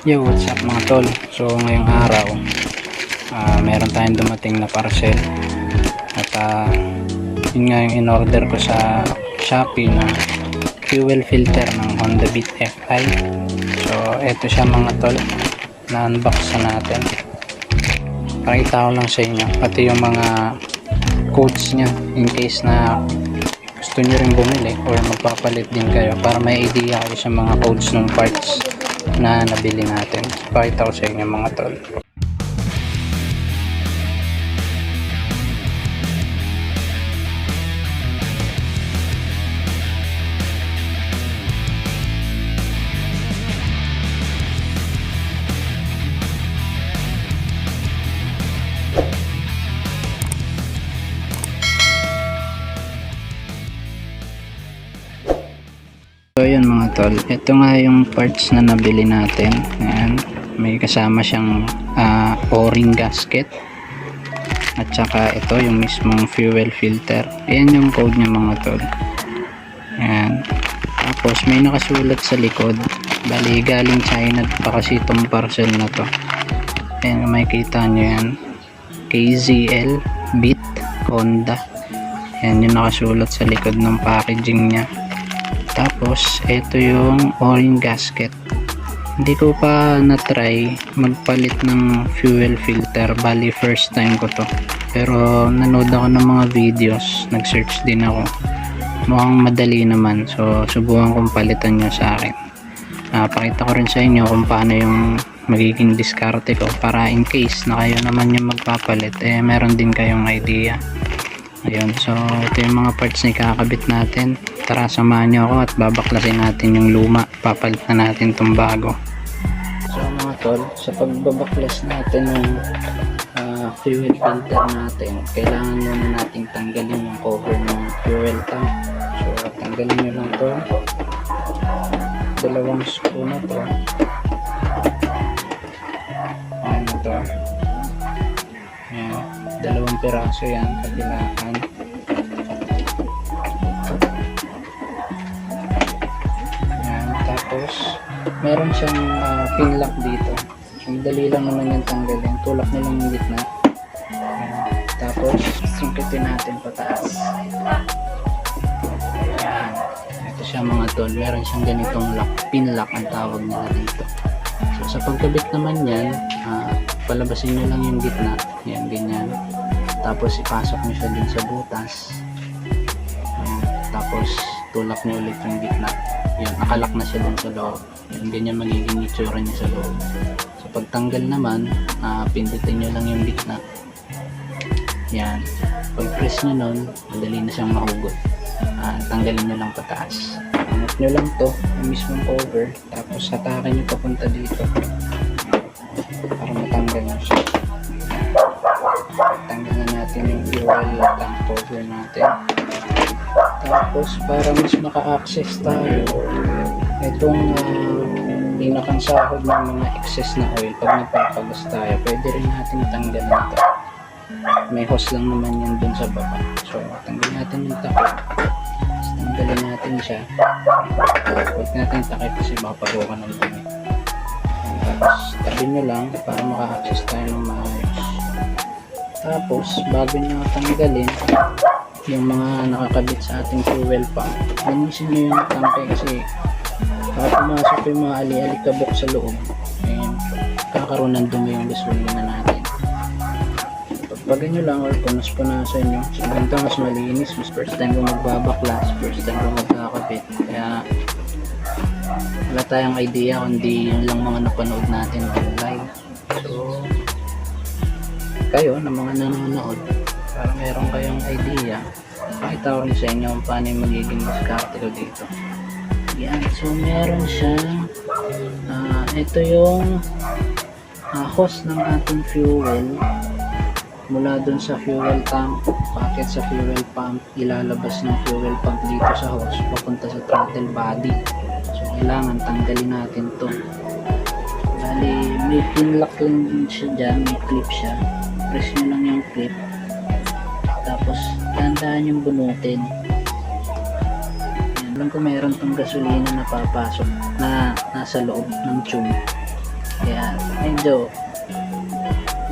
Yo, what's up mga tol? So ngayong araw meron tayong dumating na parcel at yun nga yung in-order ko sa Shopee na fuel filter ng Honda Beat FI. So eto siya mga tol, na-unbox na natin. Pakita ko lang sa inyo pati yung mga codes nya in case na gusto nyo rin bumili or magpapalit din kayo para may idea kayo sa mga codes ng parts na nabili natin. Pakita ko sa inyo mga tol. So yun mga tol, ito nga yung parts na nabili natin. Ayan, may kasama siyang o-ring gasket at saka ito yung mismong fuel filter. Ayan yung code niya mga tol. Ayan, tapos may nakasulat sa likod, bali galing China pa kasi itong parcel na to. Ayan, makikita nyo yan, KZL Beat Honda. Ayan yung nakasulat sa likod ng packaging nya. Tapos ito yung o-ring gasket. Hindi ko pa na-try magpalit ng fuel filter, bali first time ko to, pero nanood ako ng mga videos, nag-search din ako, mukhang madali naman, so subukan kong palitan nyo sa akin. Pakita ko rin sa inyo kung paano yung magiging diskarte ko para in case na kayo naman yung magpapalit, meron din kayong idea. Ayun, so ito yung mga parts na ikakabit natin. Tara, samahan nyo ako at babaklasin natin yung luma. Papalit na natin itong bago. So mga tol, sa pagbabaklas natin ng fuel filter natin, kailangan muna natin tanggalin yung cover ng fuel tank. So tanggalin nyo lang to, dalawang screw na to. Ano to, ayan, dalawang piraso yan, kabilaan. Tapos meron siyang pin lock dito, so madali lang naman yung tanggalin, tulak nyo lang yung gitna. Tapos singkitin natin pataas. Ayan, ito siya mga tol, meron siyang ganitong lock, pin lock ang tawag nila dito. So sa pagkabit naman yan, palabasin nyo lang yung gitna, yan, ganyan. Tapos ipasok nyo siya din sa butas. Ayan, tapos tulak nyo ulit yung gitna. Yan, nakalak na siya dun sa loob. Yan, ganyan magiging itsura niya sa loob. So pagtanggal naman, pindutin nyo lang yung gitna. Yan, pag press nyo nun, madali na siyang mahugot. Tanggalin nyo lang pataas. Angat nyo lang to, yung mismong cover, tapos hatakin nyo papunta dito para matanggal nyo siya. Tanggal na natin yung fuel tank cover natin. Tapos para mas maka-access tayo, itong pinakang sahod ng mga excess na oil, pag nagpapagas tayo, pwede rin natin tanggalin ito. May hose lang naman yan dun sa baba. So tanggal natin yung takip, tanggalin natin siya. Huwag natin takip kasi makapagukan ng dumi. Tapos tabi nyo lang para maka-access tayo ng maayos. Tapos bago nyo tanggalin yung mga nakakabit sa ating fuel pump, linisin nyo yung tangke kasi pumasok yung mga ali-alikabok sa loob, and kakaroon ng dumi yung gasolina natin. Pagpagan nyo lang or punas-punasan nyo, so ganito mas malinis. Mas first time ko magbabaklas, first time ko magkakabit, kaya wala tayong idea kundi yun lang mga napanood natin online. So kayo na mga nanonood, para meron kayong idea, pakita ko rin sa inyo kung paano yung magiging diskarte ko dito. Yan, so meron siyang ito yung hose ng ating fuel mula dun sa fuel tank, packet sa fuel pump, ilalabas ng fuel pump dito sa hose papunta sa throttle body. So kailangan tanggalin natin to. Bali may pin lock lang siya dyan, may clip siya, press nyo lang yung clip, tapos tandaan yung bunutin. Alam ko meron tong gasolina na papasok na nasa loob ng tube. medyo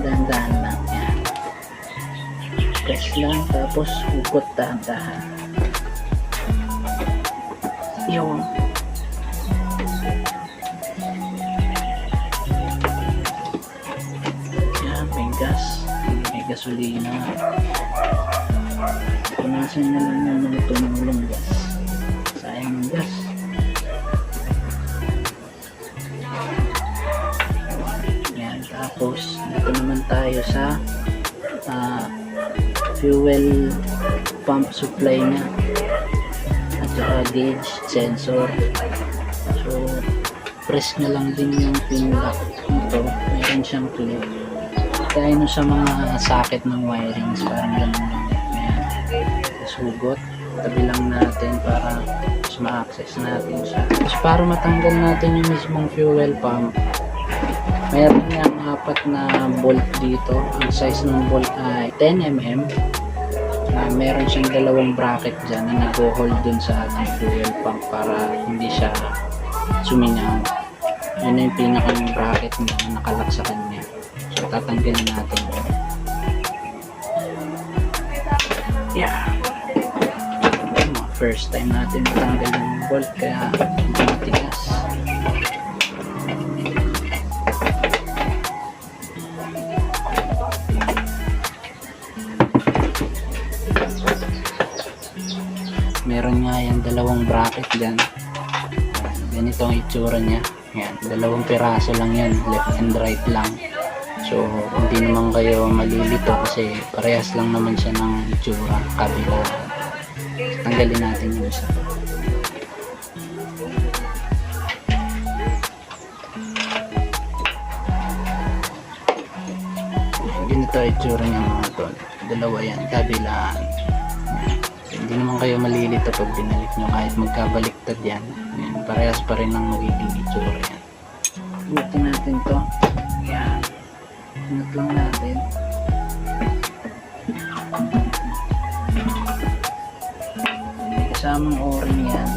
dahan-dahan lang. Yan. Press lang, tapos ukot dahan-dahan. Yun. Yan, may gas. May gasolina. Punasan na lang yung mga tumulong gas. Sayang ng gas. Yan, tapos dito naman tayo sa fuel pump supply na at saka gauge sensor. So press nyo lang din yung pin lock nito. Meron siyang clip. Tayo na sa mga socket ng wirings, parang ganun lang. Ayan. Sugot, tabi lang natin para mas ma-access natin siya. So para matanggal natin yung mismong fuel pump, meron niyang 4 na bolt dito. Ang size ng bolt ay 10mm. Meron siyang 2 bracket dyan na nag-hold dun sa ating fuel pump para hindi siya sumingaw. Yun na yung pinakang bracket niya na nakalak sa kanya. So tatanggalin natin yun. Yeah. First time natin matanggal yung bolt kaya matigas. Meron nga yung 2 bracket dyan. Ganito ang itsura niya. Yan, 2 piraso lang yan, left and right lang. So hindi naman kayo malilito kasi parehas lang naman siya ng itsura kabila. Tanggalin natin yung isa. Ganito ang itsura niya mga tol. 2 yan, kabilaan. Hindi naman kayo malilito pag binalik nyo kahit magkabaliktad yan. Yan, parehas pa rin ang magiging itsura yan. Buti natin to. Yan. Ingat lang natin. May kasamang o-ring yan.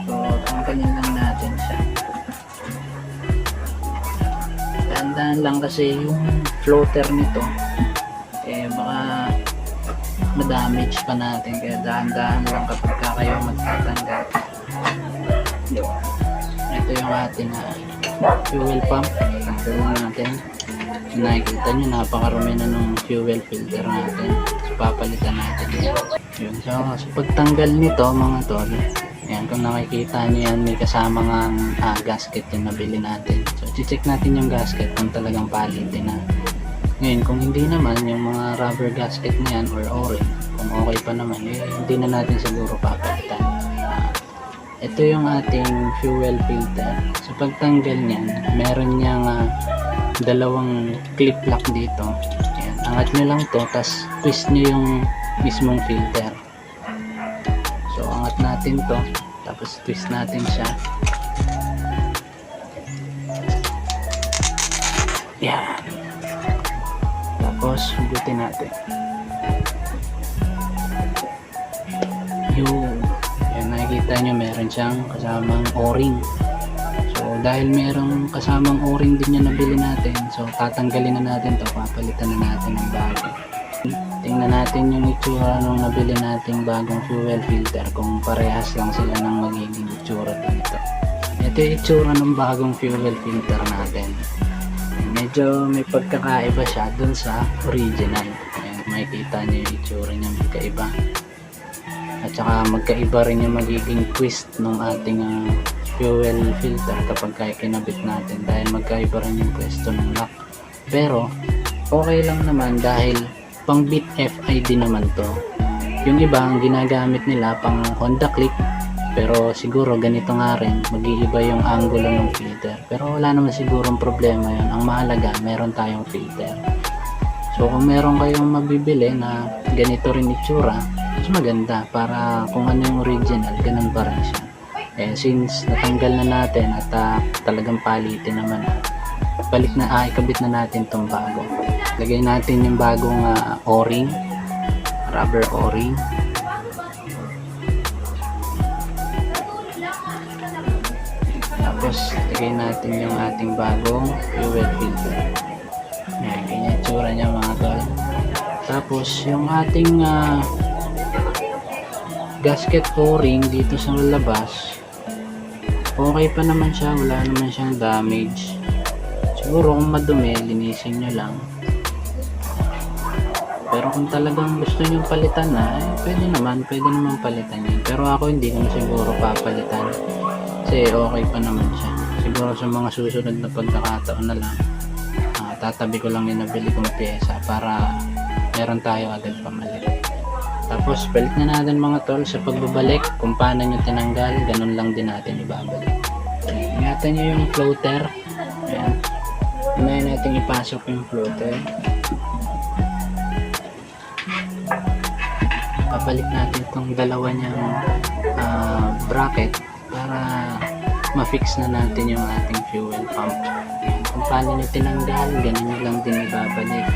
So, tanggalin lang natin siya. Dahan-dahan lang kasi yung floater nito baka ma-damage pa natin kaya dahan-dahan lang kapag kayo magtatanggal. Ito yung ating fuel pump. Tanggalin natin. Nakikita nyo napakarumi na ng fuel filter natin. So, papalitan natin yun. So pagtanggal nito mga tol, yan, kung nakikita nyo yan, may kasama nga gasket yung nabili natin. So check natin yung gasket kung talagang palitin na. Ngayon, kung hindi naman, yung mga rubber gasket na yan or o-ring, kung okay pa naman, hindi na natin siguro papalitan. Ito yung ating fuel filter. So pagtanggal niyan, meron niyang 2 clip lock dito. Ayan, angat nyo lang to, tas twist nyo yung mismong filter. So angat natin to, tapos twist natin siya. Yan. Tapos hugutin natin. Yung yan, nakikita nyo meron siyang kasamang o-ring. So dahil merong kasamang o-ring din yung nabili natin, so tatanggalin na natin to, papalitan na natin ng bago. Tingnan natin yung itsura nung nabili nating bagong fuel filter kung parehas lang sila ng magiging itsura dito. Ito yung itsura ng bagong fuel filter natin. Medyo may pagkakaiba siya dun sa original. Ayan, makikita nyo yung itsura niya magkaiba. At saka magkaiba rin yung magiging twist ng ating fuel filter kapag kaya kinabit natin dahil magkaiba rin yung pwesto ng lock. Pero okay lang naman dahil pang bit FID naman to. Yung iba ang ginagamit nila pang Honda click, pero siguro ganito nga rin, mag-iiba yung angulo ng filter. Pero wala naman sigurong problema yun. Ang mahalaga, meron tayong filter. So kung meron kayong mabibili na ganito rin itsura, mas maganda para kung ano yung original, ganun pa rin siya. Since natanggal na natin at talagang palitin naman, ikabit na natin tong bago. Lagay natin yung bagong o-ring, rubber o-ring. Tapos lagay natin yung ating bagong fuel filter. Yan, ganyan yung tsura niya mga tol. Tapos yung ating gasket o-ring dito sa labas, okay pa naman siya, wala naman siyang damage. Siguro kung madumi, linisin nyo lang. Pero kung talagang gusto nyo palitan na, pwede naman palitan yun. Pero ako hindi ko na siguro papalitan kasi okay pa naman siya. Siguro sa mga susunod na pagkakataon na lang, tatabi ko lang yung nabili kong pyesa para meron tayo agad pamalit. Tapos balik na natin mga tol sa pagbabalik. Kung paano nyo tinanggal, ganun lang din natin ibabalik. Ingatan nyo yung floater. Ayan. Unahin natin ipasok yung floater. Babalik natin itong dalawa niyang bracket para ma-fix na natin yung ating fuel pump. Ayan. Kung paano nyo tinanggal, ganun nyo lang din ibabalik.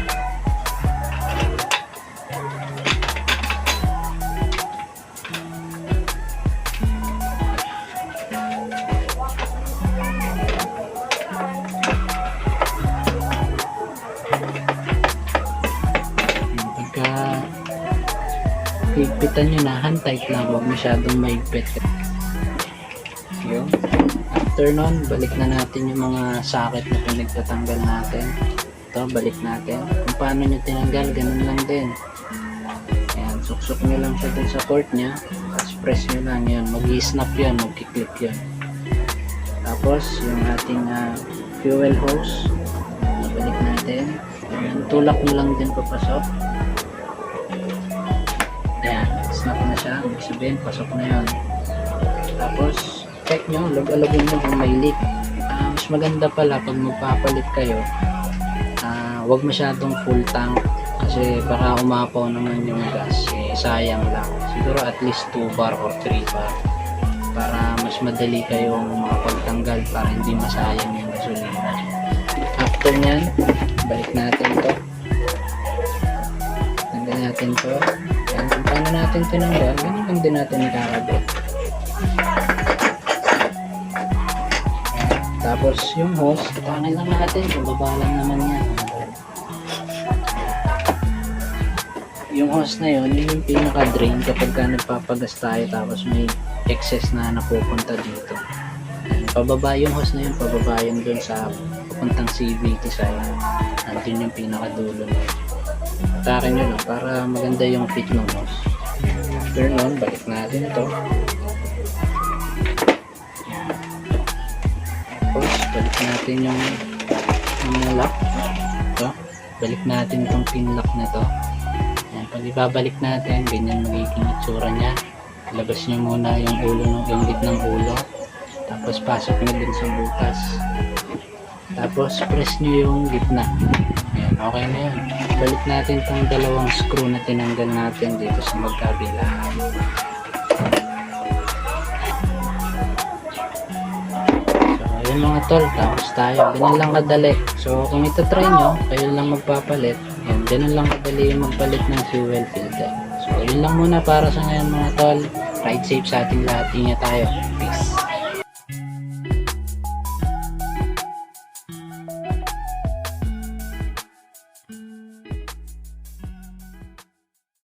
Higpitan nyo na, hand tight lang, huwag masyadong mahigpit. Yun. After nun, balik na natin yung mga socket na pinagtatanggal natin. Ito, balik natin. Kung paano nyo tinanggal, ganun lang din. Ayan, suksok nyo lang siya dun sa port nya, tapos press nyo lang yun, mag-i-snap yun, mag-click yun. Tapos yung ating fuel hose, balik natin. Ayan, tulak nyo lang din papasok. Ayan, snap na siya. Ibig sabihin, pasok na yun. Tapos, check nyo, alagin nyo kung may leak. Mas maganda pala pag magpapalit kayo, huwag masyadong full tank kasi baka umapaw naman yung gas. Sayang lang. Siguro at least 2 bar or 3 bar para mas madali kayong makapagtanggal para hindi masayang yung gasolina. After nyan, balik natin to. Tanggal natin to. Yan, kung paano natin tinanggal, ganun lang din natin ikakabit. Tapos yung hose, tanggal lang natin, baba lang naman yan. Yung hose na yun, yun yung pinaka-drain kapag ka nagpapagas tayo tapos may excess na napupunta dito. Yan, pababa yung hose na yun, pababa yun dun sa papuntang CVT side. Nandun yung pinaka-dulo na. Takin nyo lang para maganda yung fit ng hose. After nun, balik natin ito. Tapos, balik natin yung lock. Ito. Balik natin itong pin lock na ito. Yan, pag ibabalik natin, ganyan magiging itsura nya. Labas nyo muna yung ulo, yung gitnang ulo. Tapos, pasok nyo din sa butas. Tapos, press nyo yung gitna. Yan, okay na yun. Balik natin itong dalawang screw na tinanggal natin dito sa magkabila. So, yun mga tol. Tapos tayo. Ganun lang kadali. So, kung ito try nyo, kayo lang magpapalit. Yan, ganun lang kadali yung magpalit ng fuel filter. So, yun lang muna para sa ngayon mga tol. Ride safe sa ating lahat. Ingat tayo. Peace.